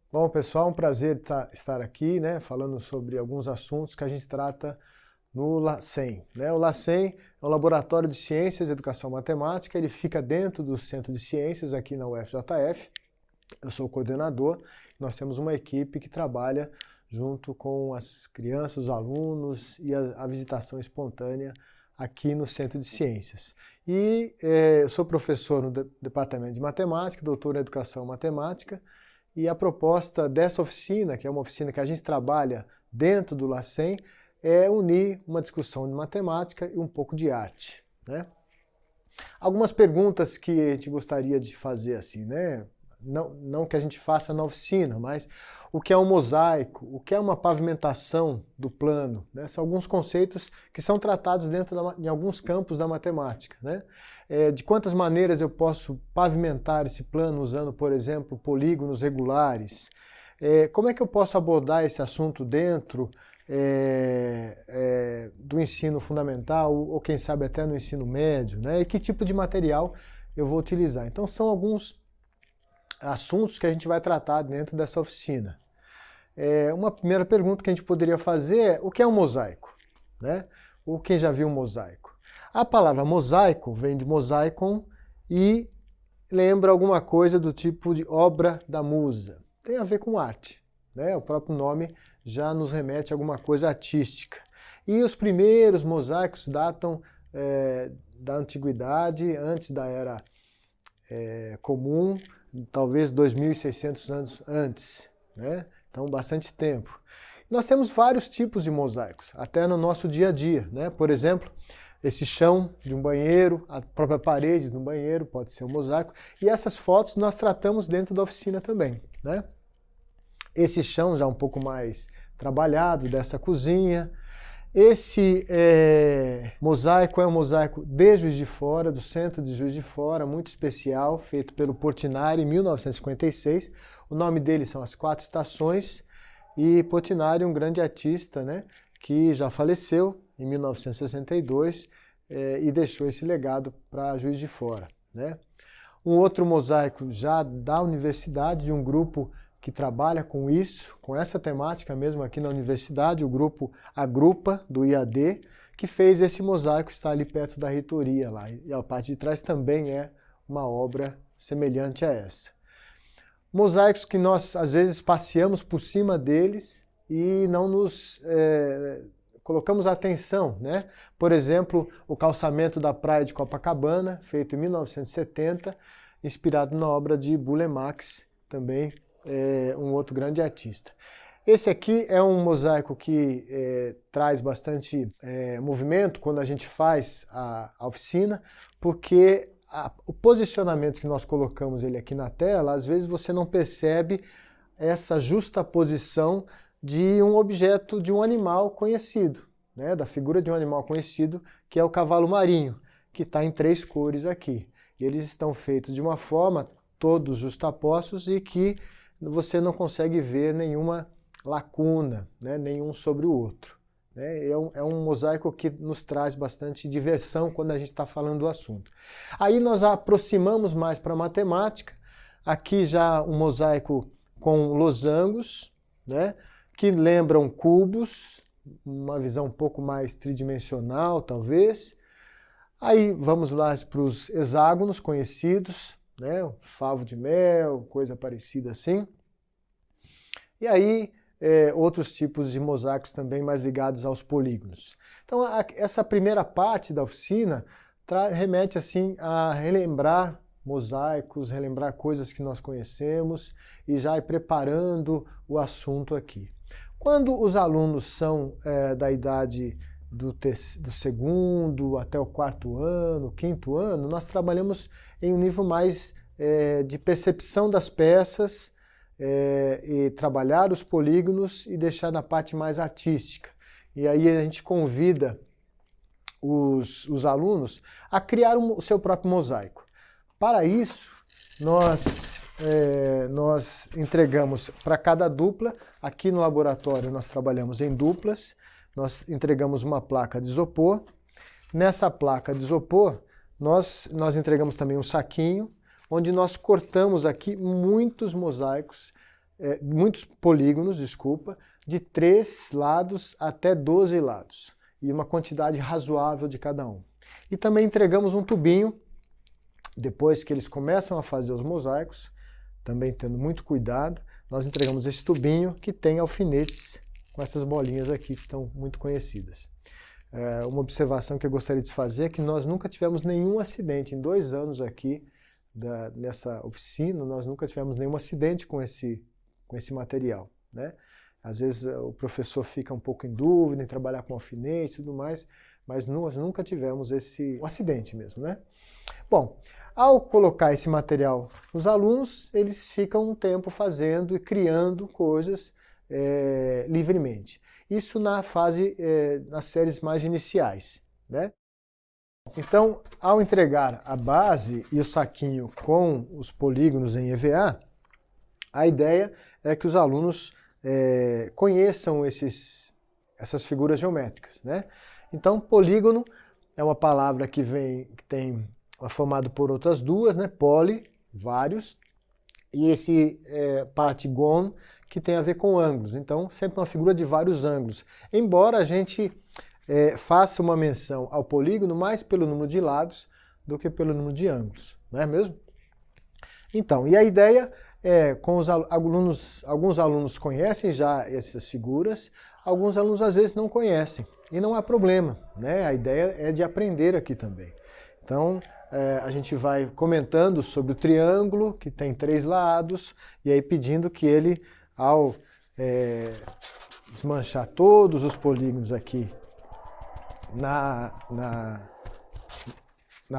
Bom, pessoal, um prazer estar aqui, né, falando sobre alguns assuntos que a gente trata no LACEN, né? O LACEN é um laboratório de ciências e educação matemática, ele fica dentro do Centro de Ciências aqui na UFJF. Eu sou o coordenador, nós temos uma equipe que trabalha junto com as crianças, os alunos e a visitação espontânea aqui no Centro de Ciências. E eu sou professor no Departamento de Matemática, doutor em Educação Matemática, e a proposta dessa oficina, que é uma oficina que a gente trabalha dentro do LACEN, é unir uma discussão de matemática e um pouco de arte, né? Algumas perguntas que a gente gostaria de fazer assim, né? Não que a gente faça na oficina, mas o que é um mosaico, o que é uma pavimentação do plano, né? São alguns conceitos que são tratados em alguns campos da matemática, né? De quantas maneiras eu posso pavimentar esse plano usando, por exemplo, polígonos regulares? Como é que eu posso abordar esse assunto dentro do ensino fundamental ou quem sabe até no ensino médio, né? E que tipo de material eu vou utilizar? Então são alguns assuntos que a gente vai tratar dentro dessa oficina. Uma primeira pergunta que a gente poderia fazer é: o que é um mosaico? Né? Ou quem já viu um mosaico? A palavra mosaico vem de mosaikon e lembra alguma coisa do tipo de obra da musa. Tem a ver com arte, né? O próprio nome já nos remete a alguma coisa artística. E os primeiros mosaicos datam da antiguidade, antes da era comum, talvez 2.600 anos antes, né? Então, bastante tempo. Nós temos vários tipos de mosaicos, até no nosso dia a dia, né? Por exemplo, esse chão de um banheiro, a própria parede de um banheiro pode ser um mosaico, e essas fotos nós tratamos dentro da oficina também, né? Esse chão já um pouco mais trabalhado, dessa cozinha. Esse mosaico é um mosaico de Juiz de Fora, do centro de Juiz de Fora, muito especial, feito pelo Portinari em 1956. O nome dele são As Quatro Estações, e Portinari é um grande artista, né, que já faleceu em 1962 e deixou esse legado para Juiz de Fora, né. Um outro mosaico já da universidade, de um grupo que trabalha com isso, com essa temática mesmo aqui na universidade, o grupo Agrupa, do IAD, que fez esse mosaico, está ali perto da reitoria lá, e a parte de trás também é uma obra semelhante a essa. Mosaicos que nós às vezes passeamos por cima deles e não nos colocamos atenção, né? Por exemplo, o calçamento da praia de Copacabana, feito em 1970, inspirado na obra de Burle Marx, também um outro grande artista. Esse aqui é um mosaico que traz bastante movimento quando a gente faz a oficina, porque o posicionamento que nós colocamos ele aqui na tela, às vezes você não percebe essa justaposição de um objeto, de um animal conhecido, né? Da figura de um animal conhecido, que é o cavalo marinho, que está em 3 cores aqui. E eles estão feitos de uma forma, todos justapostos, e que você não consegue ver nenhuma lacuna, né, nenhum sobre o outro. Né? É um mosaico que nos traz bastante diversão quando a gente está falando do assunto. Aí nós aproximamos mais para a matemática. Aqui já um mosaico com losangos, né, que lembram cubos, uma visão um pouco mais tridimensional, talvez. Aí vamos lá para os hexágonos conhecidos, né, favo de mel, coisa parecida assim. E aí, outros tipos de mosaicos também mais ligados aos polígonos. Então, essa primeira parte da oficina remete assim a relembrar mosaicos, relembrar coisas que nós conhecemos e já ir preparando o assunto aqui. Quando os alunos são da idade do segundo até o 4º ano, 5º ano, nós trabalhamos em um nível mais de percepção das peças e trabalhar os polígonos e deixar na parte mais artística. E aí a gente convida os alunos a criar o seu próprio mosaico. Para isso, nós entregamos para cada dupla, aqui no laboratório nós trabalhamos em duplas, nós entregamos uma placa de isopor. Nessa placa de isopor, nós entregamos também um saquinho, onde nós cortamos aqui muitos mosaicos muitos polígonos, desculpa, de 3 lados até 12 lados, e uma quantidade razoável de cada um. E também entregamos um tubinho, depois que eles começam a fazer os mosaicos, também tendo muito cuidado, nós entregamos esse tubinho que tem alfinetes com essas bolinhas aqui que estão muito conhecidas. Uma observação que eu gostaria de fazer é que nós nunca tivemos nenhum acidente. Em 2 anos aqui nessa oficina, nós nunca tivemos nenhum acidente com esse material, né? Às vezes o professor fica um pouco em dúvida em trabalhar com alfinete e tudo mais, mas nós nunca tivemos um acidente mesmo, né? Bom, ao colocar esse material nos alunos, eles ficam um tempo fazendo e criando coisas livremente. Isso nas séries mais iniciais, né? Então, ao entregar a base e o saquinho com os polígonos em EVA, a ideia é que os alunos conheçam essas figuras geométricas, né? Então, polígono é uma palavra que é formado por outras duas, né? Poly, vários, e esse partígon, que tem a ver com ângulos. Então, sempre uma figura de vários ângulos. Embora a gente faça uma menção ao polígono mais pelo número de lados do que pelo número de ângulos, não é mesmo? Então, e a ideia com os alunos, alguns alunos conhecem já essas figuras, alguns alunos às vezes não conhecem, e não há problema, né? A ideia é de aprender aqui também. Então, a gente vai comentando sobre o triângulo, que tem 3 lados, e aí pedindo que ele, ao desmanchar todos os polígonos aqui na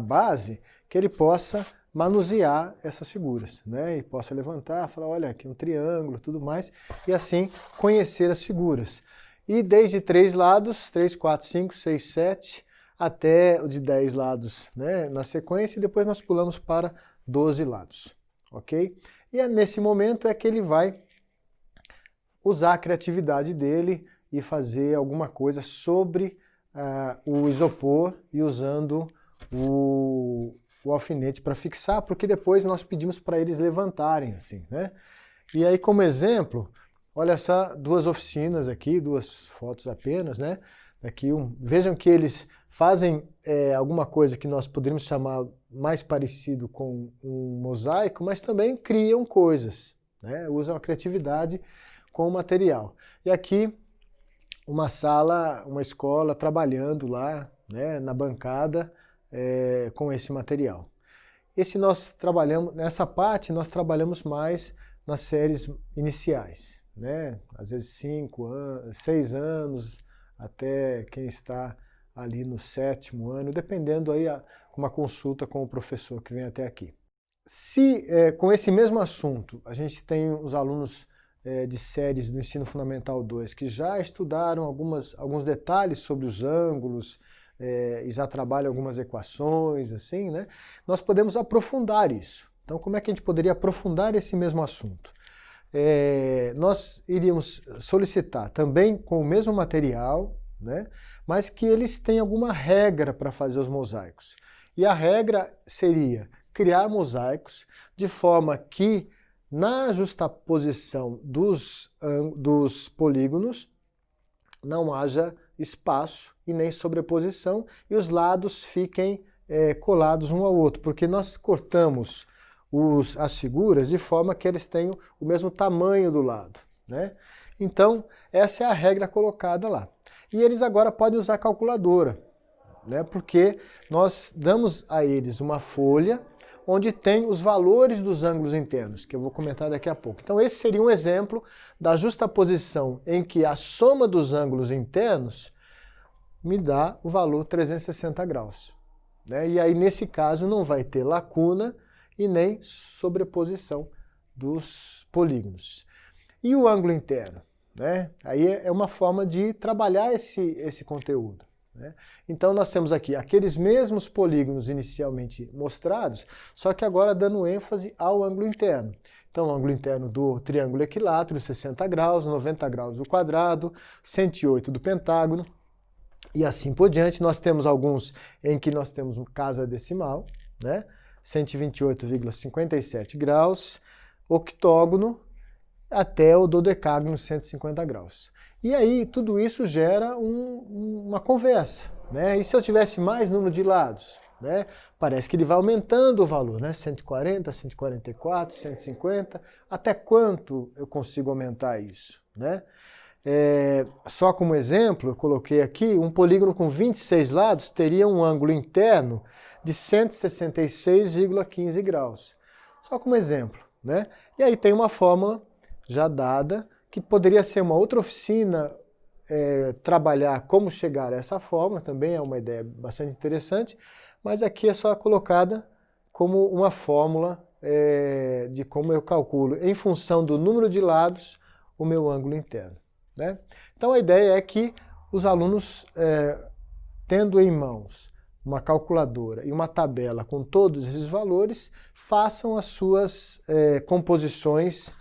base, que ele possa manusear essas figuras, né? E possa levantar, falar, olha, aqui é um triângulo, tudo mais, e assim conhecer as figuras. E desde 3 lados, 3, 4, 5, 6, 7, até o de 10 lados, né, na sequência, e depois nós pulamos para 12 lados, ok? E nesse momento é que ele vai usar a criatividade dele e fazer alguma coisa sobre o isopor e usando o alfinete para fixar, porque depois nós pedimos para eles levantarem, assim, né? E aí, como exemplo, olha essas 2 oficinas aqui, 2 fotos apenas, né? Aqui vejam que eles fazem alguma coisa que nós poderíamos chamar mais parecido com um mosaico, mas também criam coisas, né? Usam a criatividade com o material. E aqui uma sala, uma escola trabalhando lá, né, na bancada com esse material. Nessa parte nós trabalhamos mais nas séries iniciais, né? Às vezes 5 anos, 6 anos, até quem está ali no 7º ano, dependendo aí uma consulta com o professor que vem até aqui. Se com esse mesmo assunto a gente tem os alunos de séries do Ensino Fundamental 2 que já estudaram alguns detalhes sobre os ângulos e já trabalham algumas equações, assim, né? Nós podemos aprofundar isso. Então, como é que a gente poderia aprofundar esse mesmo assunto? Nós iríamos solicitar também com o mesmo material, né, mas que eles tenham alguma regra para fazer os mosaicos. E a regra seria criar mosaicos de forma que na justaposição dos polígonos não haja espaço e nem sobreposição e os lados fiquem colados um ao outro, porque nós cortamos as figuras de forma que eles tenham o mesmo tamanho do lado, né? Então, essa é a regra colocada lá. E eles agora podem usar a calculadora, né? Porque nós damos a eles uma folha onde tem os valores dos ângulos internos, que eu vou comentar daqui a pouco. Então, esse seria um exemplo da justaposição em que a soma dos ângulos internos me dá o valor 360 graus, né? E aí, nesse caso, não vai ter lacuna e nem sobreposição dos polígonos. E o ângulo interno, né? Aí é uma forma de trabalhar esse conteúdo, né? Então nós temos aqui aqueles mesmos polígonos inicialmente mostrados, só que agora dando ênfase ao ângulo interno. Então o ângulo interno do triângulo equilátero, 60 graus, 90 graus do quadrado, 108 do pentágono, e assim por diante. Nós temos alguns em que nós temos casa decimal, né? 128,57 graus, octógono até o dodecágono 150 graus. E aí tudo isso gera uma conversa, né? E se eu tivesse mais número de lados? Né? Parece que ele vai aumentando o valor, né? 140, 144, 150. Até quanto eu consigo aumentar isso? Né? Só como exemplo, eu coloquei aqui, um polígono com 26 lados teria um ângulo interno de 166,15 graus. Só como exemplo. Né? E aí tem uma fórmula já dada, que poderia ser uma outra oficina trabalhar como chegar a essa fórmula, também é uma ideia bastante interessante, mas aqui é só colocada como uma fórmula de como eu calculo, em função do número de lados, o meu ângulo interno. Né? Então a ideia é que os alunos, tendo em mãos uma calculadora e uma tabela com todos esses valores, façam as suas composições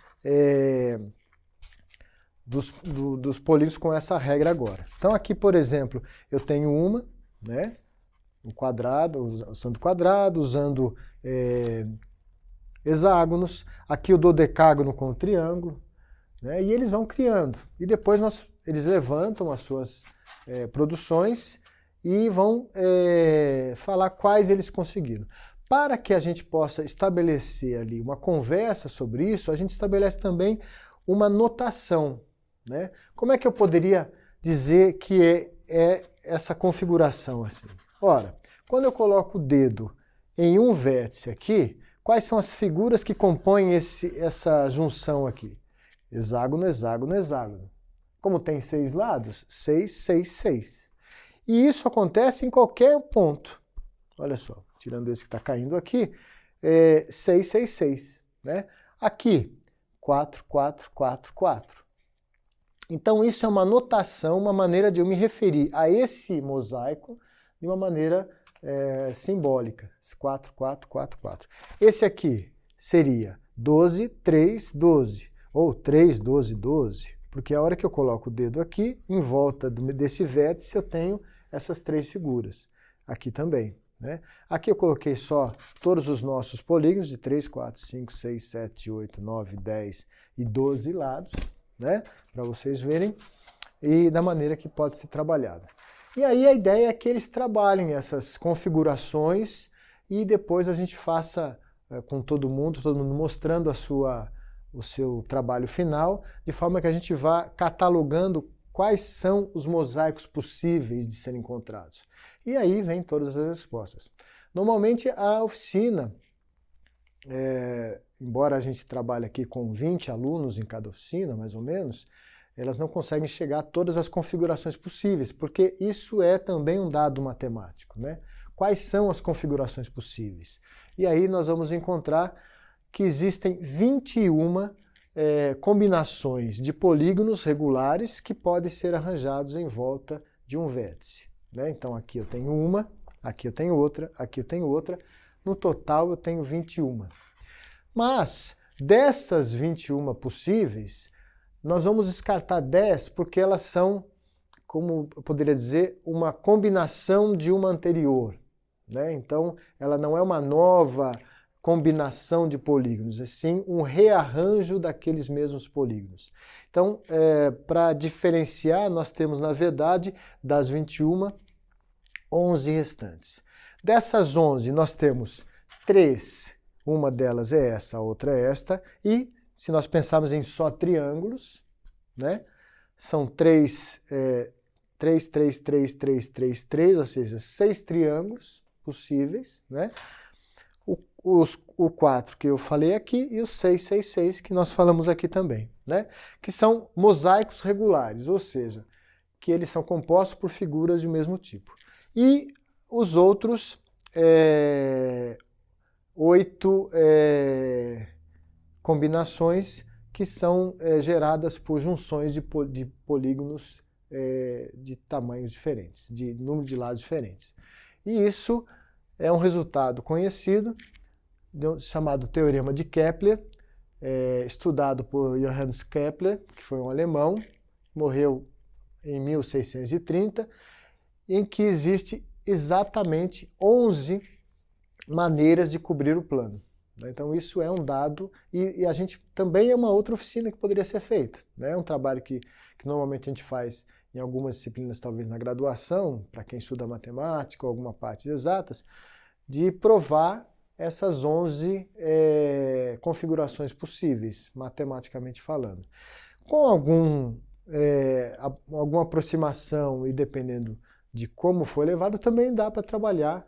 dos polígonos com essa regra agora. Então aqui, por exemplo, eu tenho uma, né, um quadrado, usando quadrado, usando hexágonos, aqui o dodecágono com o triângulo, né, e eles vão criando. E depois eles levantam as suas produções e vão falar quais eles conseguiram. Para que a gente possa estabelecer ali uma conversa sobre isso, a gente estabelece também uma notação. Né? Como é que eu poderia dizer que é essa configuração assim? Ora, quando eu coloco o dedo em um vértice aqui, quais são as figuras que compõem essa junção aqui? Hexágono, hexágono, hexágono. Como tem 6 lados? 6, 6, 6. E isso acontece em qualquer ponto. Olha só, tirando esse que está caindo aqui, 6, 6, 6. Né? Aqui, 4, 4, 4, 4. Então isso é uma notação, uma maneira de eu me referir a esse mosaico de uma maneira simbólica. 4, 4, 4, 4. Esse aqui seria 12, 3, 12. Ou 3, 12, 12. Porque a hora que eu coloco o dedo aqui, em volta desse vértice, eu tenho essas 3 figuras. Aqui também. Né? Aqui eu coloquei só todos os nossos polígonos de 3, 4, 5, 6, 7, 8, 9, 10 e 12 lados, né? Para vocês verem, e da maneira que pode ser trabalhada. E aí a ideia é que eles trabalhem essas configurações e depois a gente faça com todo mundo mostrando o seu trabalho final, de forma que a gente vá catalogando quais são os mosaicos possíveis de serem encontrados. E aí vem todas as respostas. Normalmente a oficina, embora a gente trabalhe aqui com 20 alunos em cada oficina, mais ou menos, elas não conseguem chegar a todas as configurações possíveis, porque isso é também um dado matemático. Né? Quais são as configurações possíveis? E aí nós vamos encontrar que existem 21 combinações de polígonos regulares que podem ser arranjados em volta de um vértice. Né? Então aqui eu tenho uma, aqui eu tenho outra, aqui eu tenho outra. No total eu tenho 21. Mas dessas 21 possíveis, nós vamos descartar 10 porque elas são, como eu poderia dizer, uma combinação de uma anterior. Né? Então ela não é uma nova combinação de polígonos, e sim um rearranjo daqueles mesmos polígonos. Então, para diferenciar, nós temos, na verdade, das 21, 11 restantes. Dessas 11, nós temos 3, uma delas é essa, a outra é esta, e se nós pensarmos em só triângulos, né, são 3, 3, 3, 3, 3, 3, 3, ou seja, 6 triângulos possíveis, né? O 4 que eu falei aqui e o 666 que nós falamos aqui também, né? Que são mosaicos regulares, ou seja, que eles são compostos por figuras do mesmo tipo. E os outros 8 combinações que são geradas por junções de polígonos de tamanhos diferentes, de número de lados diferentes. E isso é um resultado conhecido, chamado Teorema de Kepler, estudado por Johannes Kepler, que foi um alemão, morreu em 1630, em que existe exatamente 11 maneiras de cobrir o plano. Então isso é um dado e a gente também é uma outra oficina que poderia ser feita. É um trabalho que normalmente a gente faz em algumas disciplinas, talvez na graduação, para quem estuda matemática ou alguma parte de exatas, de provar essas 11 configurações possíveis, matematicamente falando. Com alguma aproximação e dependendo de como foi levado, também dá para trabalhar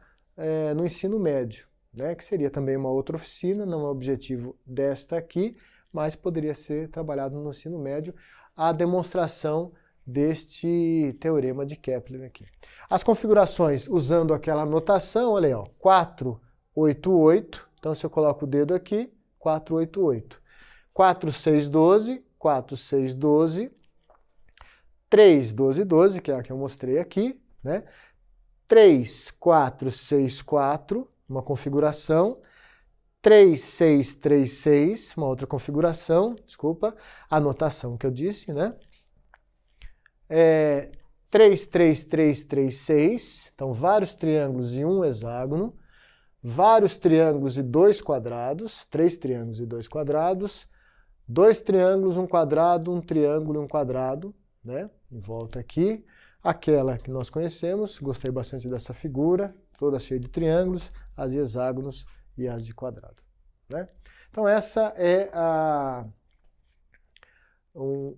no ensino médio, né, que seria também uma outra oficina, não é o objetivo desta aqui, mas poderia ser trabalhado no ensino médio a demonstração deste teorema de Kepler aqui. As configurações usando aquela notação, olha aí, ó, 4, 8, 8, então se eu coloco o dedo aqui, 4, 8, 8. 4, 6, 12, 4, 6, 12, 3, 12, 12, que é a que eu mostrei aqui, né? 3, 4, 6, 4, uma configuração, 3, 6, 3, 6, uma outra configuração, desculpa, a notação que eu disse, né? 3, 3, 3, 3, 6, então vários triângulos e um hexágono, vários triângulos e dois quadrados, 3 triângulos e 2 quadrados, 2 triângulos, um quadrado, um triângulo e um quadrado, né? Em volta aqui, aquela que nós conhecemos, gostei bastante dessa figura, toda cheia de triângulos, as de hexágonos e as de quadrado, né? Então essa é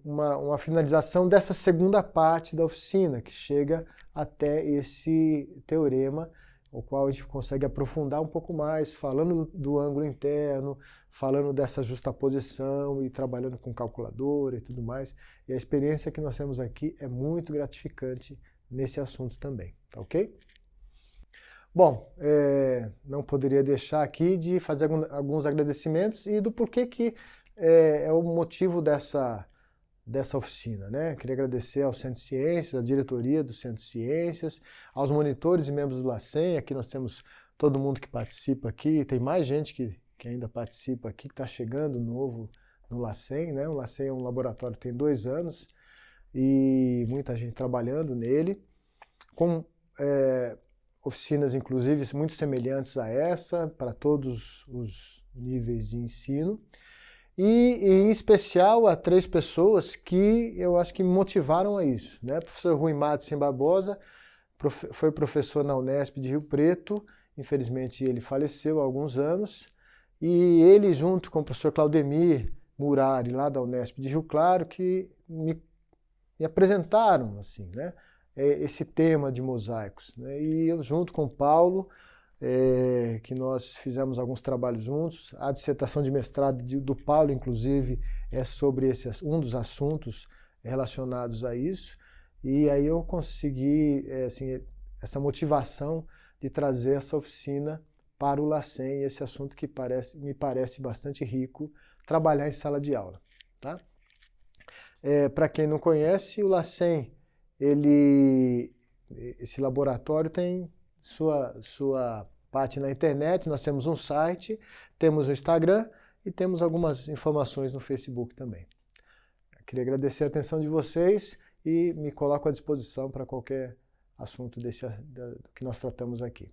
uma finalização dessa segunda parte da oficina, que chega até esse teorema, o qual a gente consegue aprofundar um pouco mais, falando do ângulo interno, falando dessa justaposição e trabalhando com calculadora e tudo mais. E a experiência que nós temos aqui é muito gratificante nesse assunto também, tá ok? Bom, não poderia deixar aqui de fazer alguns agradecimentos e do porquê que é o motivo dessa oficina, né? Queria agradecer ao Centro de Ciências, à diretoria do Centro de Ciências, aos monitores e membros do LACEN. Aqui nós temos todo mundo que participa aqui, tem mais gente que ainda participa aqui, que está chegando novo no LACEN, né? O LACEN é um laboratório que tem 2 anos e muita gente trabalhando nele, com oficinas, inclusive, muito semelhantes a essa, para todos os níveis de ensino. E, em especial, a 3 pessoas que eu acho que me motivaram a isso, né? O professor Rui Madsen Barbosa foi professor na Unesp de Rio Preto, infelizmente ele faleceu há alguns anos, e ele, junto com o professor Claudemir Murari, lá da Unesp de Rio Claro, que me apresentaram assim, né? Esse tema de mosaicos, né? E eu, junto com o Paulo, que nós fizemos alguns trabalhos juntos. A dissertação de mestrado do Paulo, inclusive, é sobre um dos assuntos relacionados a isso. E aí eu consegui essa motivação de trazer essa oficina para o LACEN, esse assunto que me parece bastante rico, trabalhar em sala de aula, tá? Para quem não conhece, o LACEN, esse laboratório tem sua parte na internet. Nós temos um site, temos um Instagram e temos algumas informações no Facebook também. Eu queria agradecer a atenção de vocês e me coloco à disposição para qualquer assunto do que nós tratamos aqui.